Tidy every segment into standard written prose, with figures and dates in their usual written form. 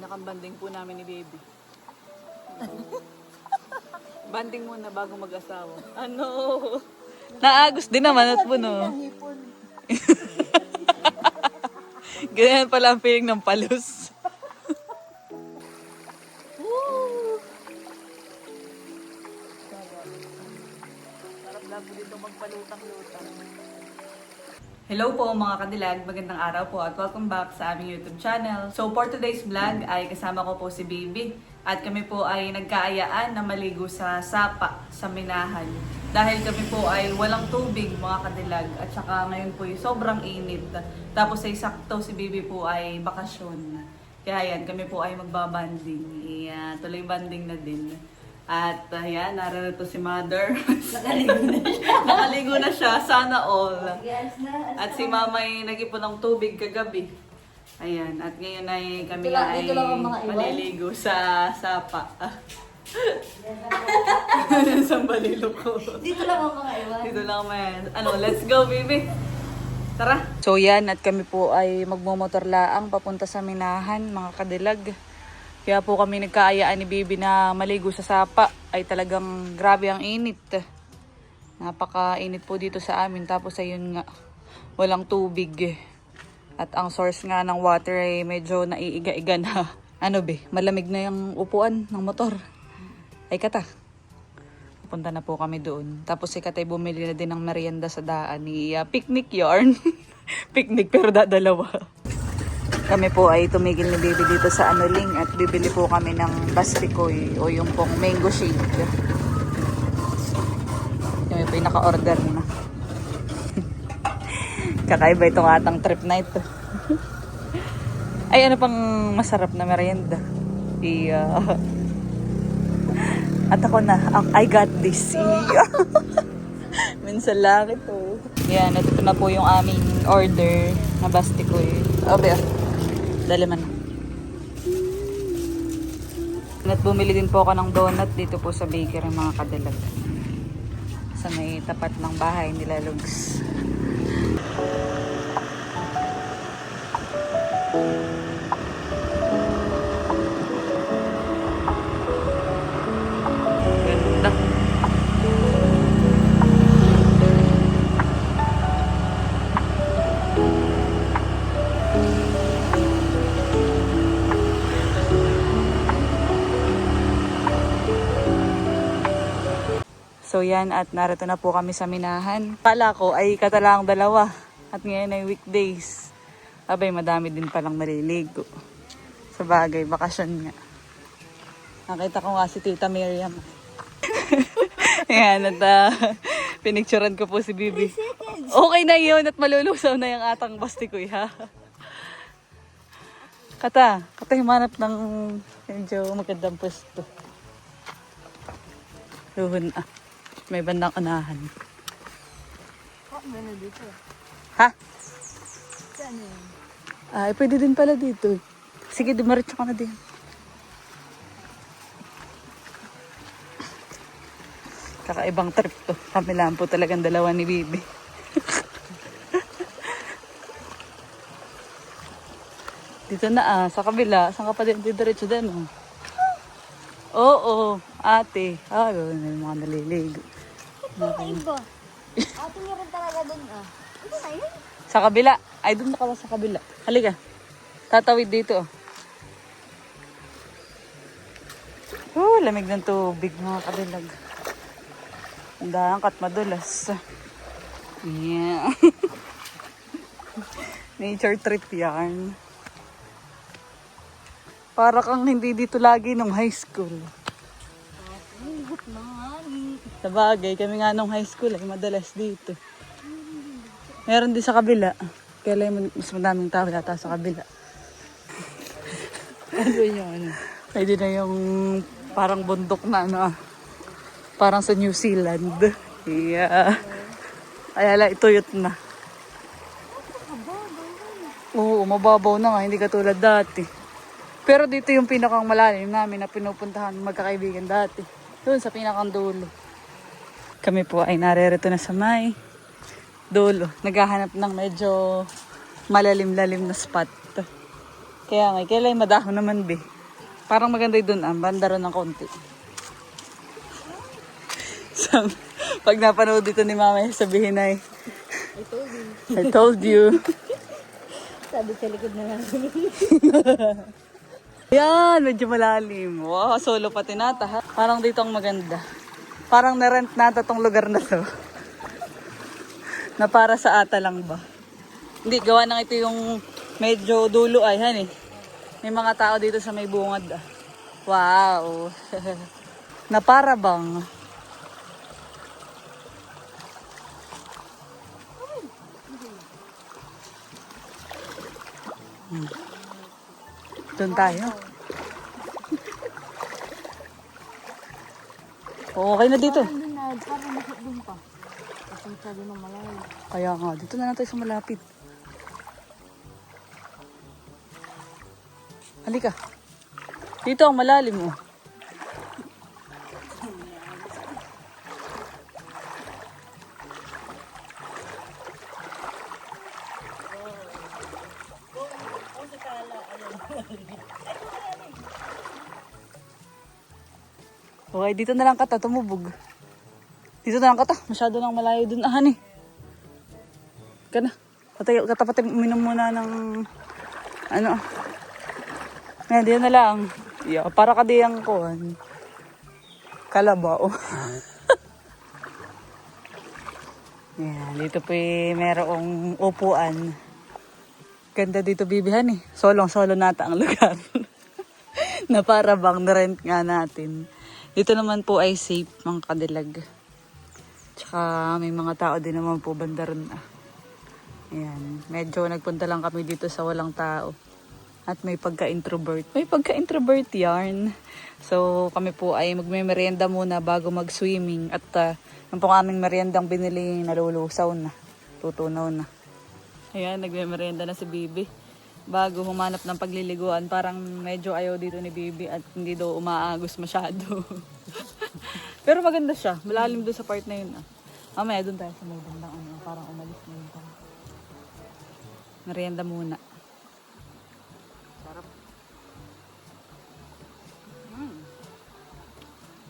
Pinakambanding po namin ni Baby. Banding muna bago mag-asawa. Ano? Naagos din naman at puno. Ganyan pala ang feeling ng palus. Sarap lang po dito magpalutang-lutang. Hello po mga kadilag, magandang araw po at welcome back sa aming YouTube channel. So for today's vlog ay kasama ko po si Baby at kami po ay nagkaayaan na maligo sa sapa sa Minahan. Dahil kami po ay walang tubig mga kadilag at saka ngayon po ay sobrang init. Tapos ay sakto si Baby po ay bakasyon. Kaya yan, kami po ay magbabanding. Tuloy banding na din. At ayan, narito si Mother. Nakaligo na siya, sana all. At si Mama ay nag-ipon ng tubig kagabi. Ayan, at ngayon ay kami ay maliligo sa sapa. Sa balilo ko. Dito lang ako mga iwan. Dito lang man. Ano, let's go baby. Tara. So yan, at kami po ay magmomotor laang papunta sa Minahan, mga kadilag. Kaya po kami nagkaayaan ni Baby na maligo sa sapa. Ay talagang grabe ang init. Napaka-init po dito sa amin. Tapos ayun nga, walang tubig. At ang source nga ng water ay medyo naiiga-iga na. Ano be, malamig na yung upuan ng motor. Ay kata. Punta na po kami doon. Tapos si Katay bumili na din ng merienda sa daan ni picnic yarn. Picnic pero dalawa. Kami po ay tumigil ni Baby dito sa Anuling at bibili po kami ng Bastikoy o yung pong mango shake. Kami po yung naka-order na. Kakaiba itong atang trip na ito. Ay, ano pang masarap na merienda? At ako na, I got this. Minsan lang ito. Yan, ito na po yung aming order na Bastikoy. Obe, dali man. At bumili din po ako ng donut dito po sa bakery mga kadilag. Sa may tapat ng bahay nila Lugs. Ganda. So yan, at narito na po kami sa Minahan. Kala ko ay katalang dalawa. At ngayon ay weekdays. Abay, madami din palang maliligo. Sa bagay, bakasyon nga. Nakita ko nga si Tita Miriam. Ayan, at pinicturean ko po si Bibi. Okay na yun at malulusaw na yung atang Bastikoy ha. Kata humanap ng medyo magandang pwesto. Luhon ah. May bandang unahan. Oh, meron dito. Ha? Saan yun? Ay, pwede din pala dito. Sige, dumaritso ka na din. Kakaibang trip to. Kami lang po talagang dalawa ni Bibi. Dito na sa kabila. Saan ka pa din? Diretso din Oo, ate. May mga naliligo. Iba. Ate meron talaga dun Ito na yun. Sa kabila. Ay, doon na ka sa kabila. Halika. Tatawid dito. Lamig ng tubig mga kadilag. Ang kat madulas. Yeah. Nature trip yan. Para kang hindi dito lagi nung high school. Sa bagay, kami nga nung high school ay madalas dito. Meron din sa kabila. Kaya mas madaming tao yata sa kabila. Ano yun? Pwede na yung parang bundok na parang sa New Zealand. Yeah. Kaya lang ituyot na. Oo, mababaw na nga. Hindi katulad dati. Pero dito yung pinakang malalim namin na pinupuntahan magkakaibigan dati. Doon sa pinakang dulo. Kami po ay narerito na sa may dulo. Naghahanap ng medyo malalim-lalim na spot. Kaya nga, kailan madahon naman, be. Parang maganda doon, banda ron ng konti. So, pag napanood dito ni mama, sabihin ay, I told you. I told you. Sabi sa likod na lang. Yan, medyo malalim. Wow, solo pati nata, ha? Parang dito ang maganda. Parang na-rent nata tong lugar na to. Na para sa ata lang ba? Hindi, gawa nang ito yung medyo dulo ay, han eh. May mga tao dito sa may bungad. Wow. Na para bang. Doon tayo. Okay na dito. Doon na, parang nasa doon pa. Kasi sabi ng malayo. Kaya nga, dito na lang tayo sa malapit. Halika. Dito ang malalim mo. Okay, dito na lang kata, tumubog. Dito na lang kata, masyado nang malayo dun. Honey. Kana. Katapat uminom muna ng ano. Ngayon, dito na lang. Yeah, para ka diyang kuhan. Kalabaw. Yan, dito po merong upuan. Ganda dito bibihan eh. Solong-solo nata ang lugar. Na para bang na-rent nga natin. Dito naman po ay safe mga kadilag. Tsaka may mga tao din naman po banda ron. Ayan. Medyo nagpunta lang kami dito sa walang tao. At may pagka-introvert. May pagka-introvert yarn. So kami po ay magme-merienda muna bago mag-swimming. At yung pong aming meriendang binili nalulusaw na. Tutunaw na. Ayan, nagme-merienda na si Bibi. Bago humanap ng pagliliguan, parang medyo ayaw dito ni Bibi at hindi daw umaagos masyado. Pero maganda siya. Malalim doon sa part na yun. Mamaya doon tayo sa may bandang parang umalis na yun. Merienda muna. Sarap.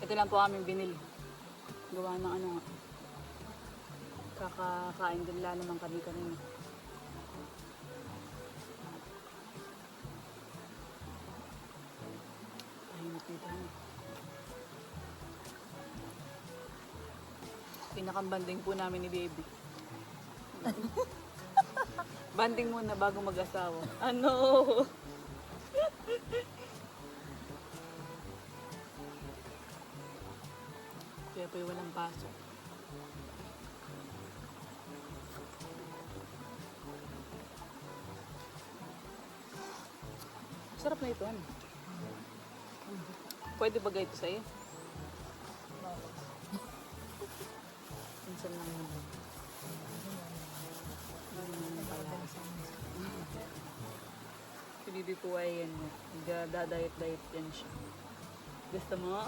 Ito lang po aming binili. Gawa ng ano nga. Kakakain din lang naman kami kanina. Pinakambanding po namin ni Baby. Banding muna bago mag-asawa. Ano? Kaya po yung walang pasok. Sarap na ito, ano? Pwede ba ito sa'yo? Minsan lang naman. Si Bibi po ay yan. Nagda-diet-diet yan siya. Gusto mo?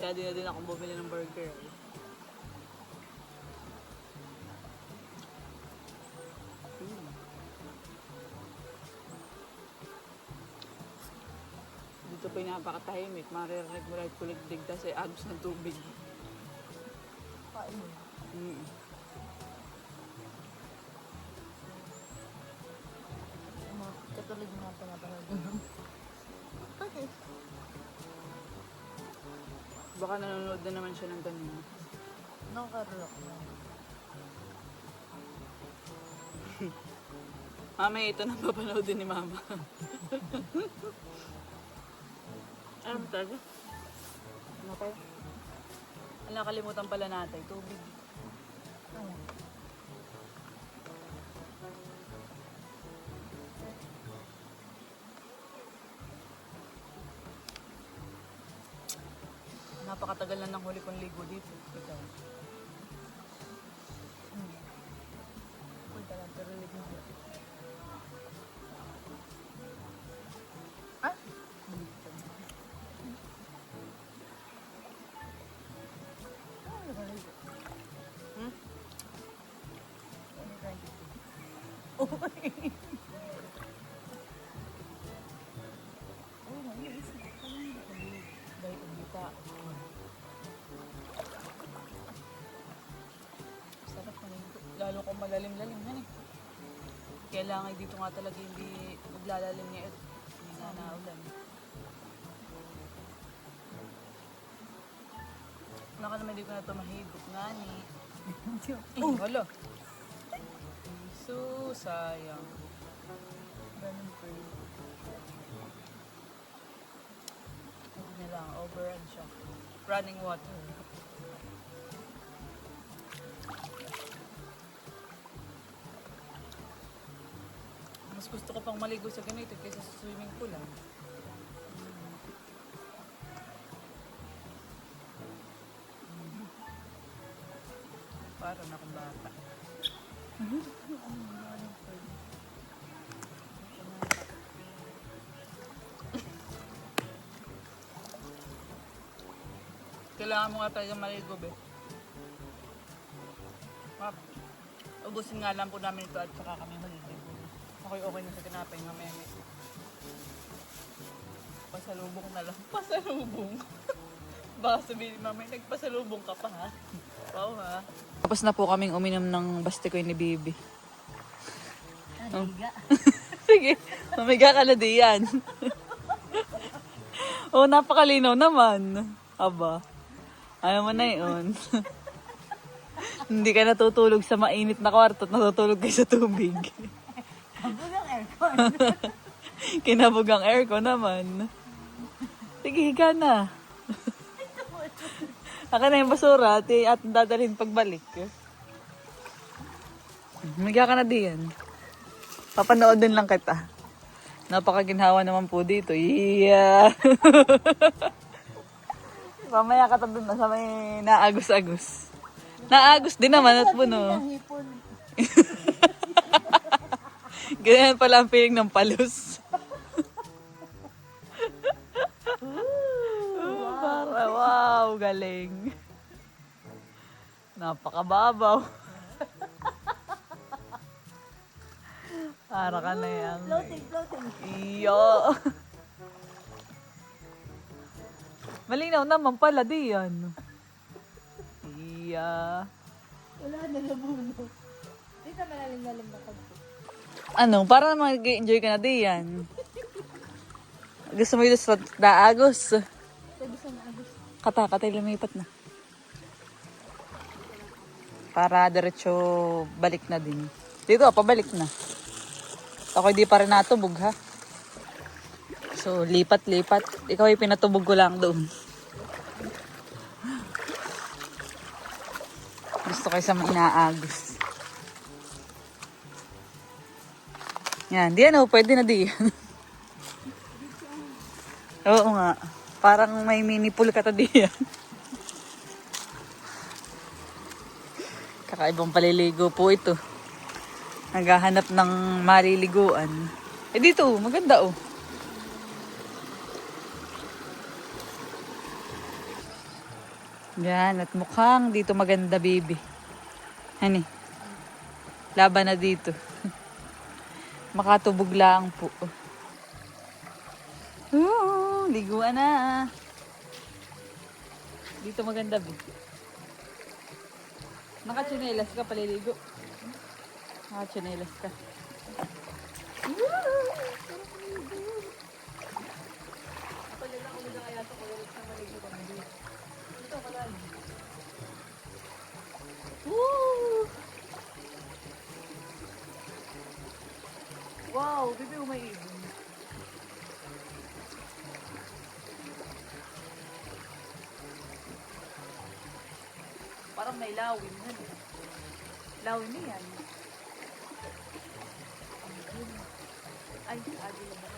Kaya din akong bumili ng burger. Dito po yung napakatahimik. Maririnig mo like kuligdig kasi agos ng tubig. Katulad ng mga pinapanood. Baka nanonood na naman siya ng ganun. Nakarelok na. Mamaya ito na papanood din ni Mama. Ano tayo? Ano tayo? Nakalimutan pala natin. Tubig. Napakatagal na ng huli kong ligo dito. Ikaw. Punta lang, pero ligo mo. Ah? malalim-lalim. Yan eh. Kailangan dito nga talaga hindi maglalalim niya. Hindi na naulan. Naka naman di ko na ito mahigop nga ni. Oh, hala. So, sayang. Ganun po yun. Huwag na lang, overrun siya. Running water. Mas gusto ko pang maligo sa ganito kaysa sa swimming pool ah. Para na akong bata. Kailangan mo nga talaga maligo, be. Ubusin nga lang po namin ito at saka kami maligo. Okay na sa tinapay mamaya. Pasalubong na lang. Pasalubong? Baka sabihin mamaya, nagpasalubong ka pa ha? Wow ha? Tapos na po kaming uminom ng bastikoy ni Bibi. Naliga. Sige, mamiga ka na diyan. Oh, napakalinaw naman. Aba, ayaw mo na yun. Hindi ka natutulog sa mainit na kwarto at natutulog kayo sa tubig. Kabog ang aircon. Kinabog ang aircon naman. Sige, higa na. Akin na yung basura at dadalhin pagbalik. Miga ka na diyan. Papanood din lang kita. Napakaginhawa naman po dito. Yeah. Mamaya ka doon na sa may naagos-agos. Naagos din naman at puno. Ganyan pala ang feeling ng palus. Para, wow, galing. Napakababaw. Para ka na yan. Floating. Iyo. Malinaw naman pala di yan. Iya. Wala na nabuno. Di ka malalim-lalim na kagpo. Ano, para mag-enjoy ka na di yan. Gusto mo yun sa daagos. Pwede sa naagos. Kata-katay lumipat na. Para diretso balik na din. Dito, pabalik na. Ako hindi pa rin natubog ha. So, lipat-lipat. Ikaw ay pinatubog ko lang doon. Gusto kayo sa mga inaagos. Yan, di ano, pwede na di yan. Oo nga. Parang may mini pool ka ta di yan. Kakaibang paliligo po ito. Naghahanap ng maliliguan. Eh dito, maganda oh. Yan, at mukhang dito maganda, baby. Hani. Laban na dito. Makatubog lang po. Liguan na. Dito maganda, baby. Nakachinelas ka, paliligo. Nakachinelas ka. Wow, bibi umaibon. Parang may lawin. Lawin niya yan. Ay, agi na ba?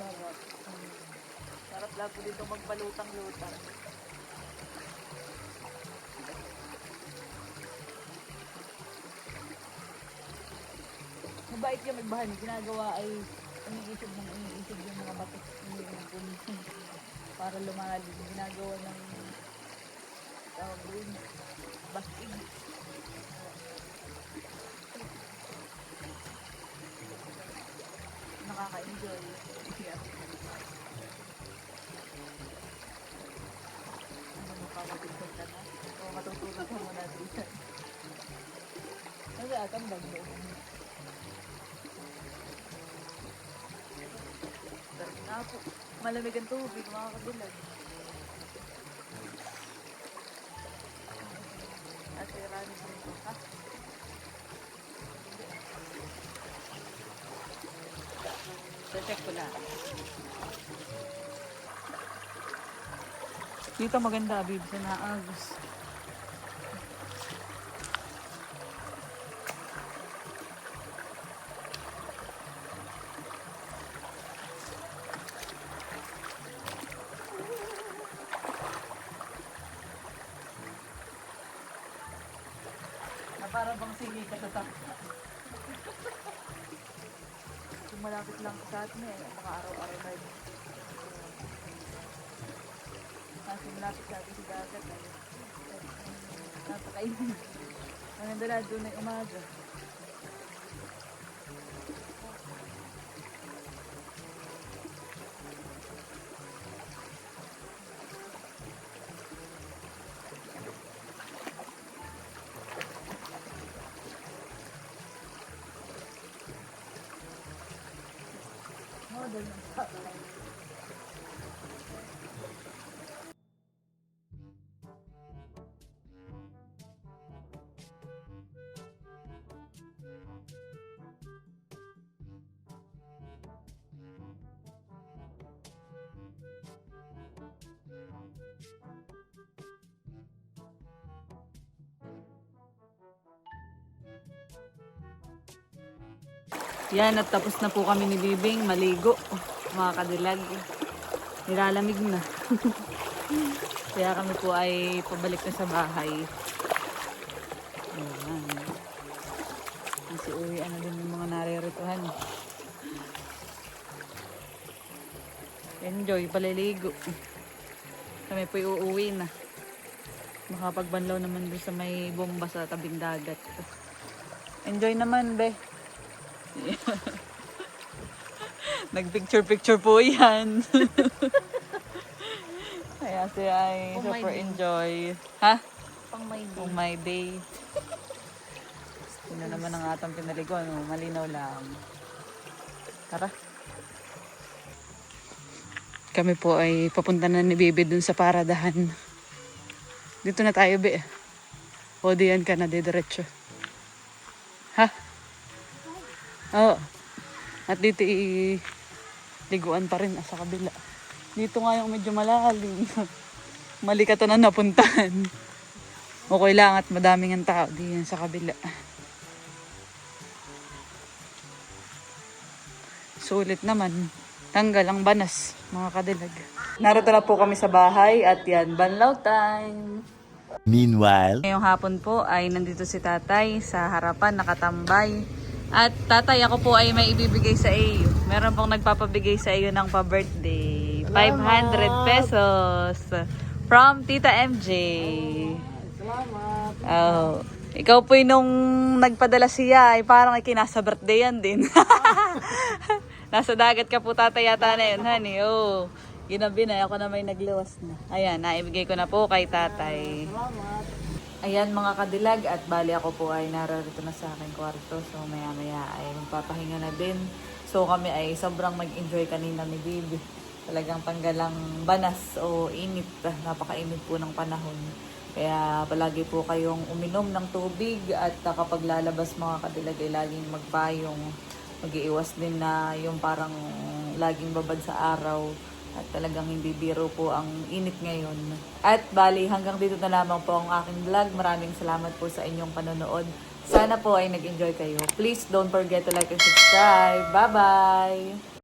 Sarap. Sarap lang po dito magbalutang-lutang. Mabait niya magbahan. Ginagawa ay iniisip yung mga bato. Para lumalim. Ginagawa ng tawag rin. Basig. Nakaka-enjoy. Yeah. Tatambag mo. Nga po. Malamig ang tubig, mga kadilag. Ate Rani dito, ha? Check ko na. Dito maganda, babe, sa Naagos. Na para bang sige ka sa Kung malapit lang sa atin eh, mga araw-araw na yun. Kasi malapit sa atin si dagat eh. Napakainin. Maganda na doon ay umaga. Model ng sakay. Yan, at tapos na po kami ni Bibing maligo. Mga kadilag. Nilalamig na. Kaya kami po ay pabalik na sa bahay. Ayan. Kasi uwi ano din yung mga narirituhan. Enjoy, paliligo. Kami po uuwi na. Makapagbanlaw naman doon sa may bomba sa tabing dagat. Enjoy naman, be. Nagpicture-picture po yan. Kaya siya ay Oh, super my day. enjoy. Ha? Pang may Oh my day. Sino naman ang atang pinaligo, ano? Malinaw lang. Tara. Kami po ay papunta na ni Bibi dun sa paradahan. Dito na tayo, be. O diyan ka na, diretso. Ha? Oo. At dito liguan pa rin sa kabila. Dito nga yung medyo malalim. Mali ka to na napuntahan. Okay lang at madaming ang tao diyan sa kabila. Sulit naman. Tanggal ang banas, mga kadilag. Narito na po kami sa bahay at yan, banlaw time. Meanwhile, Ngayong hapon po ay nandito si tatay sa harapan, nakatambay. At tatay, ako po ay may ibibigay sa iyo. Meron pong nagpapabigay sa iyo ng pa-birthday. 500 pesos from Tita MJ. Salamat. Oh, ikaw po nung nagpadala siya ay parang ikinasa birthday yan din. Nasa dagat ka po tatay yata na yun, honey. Oh, ginabi na. Ako na may nagluwas na. Ayan, naibigay ko na po kay tatay. Salamat. Ayan mga kadilag at bali ako po ay nararito na sa aking kwarto. So maya maya ay magpapahinga na din. So kami ay sobrang mag-enjoy kanina ni Bibi. Talagang tanggalang banas o init. Napakainit po ng panahon. Kaya palagi po kayong uminom ng tubig at kapag lalabas mga kadilag ay laging magpayong. Mag-iiwas din na yung parang laging babad sa araw. At talagang hindi biro po ang init ngayon. At bali, hanggang dito na lamang po ang aking vlog. Maraming salamat po sa inyong panonood. Sana po ay nag-enjoy kayo. Please don't forget to like and subscribe. Bye-bye!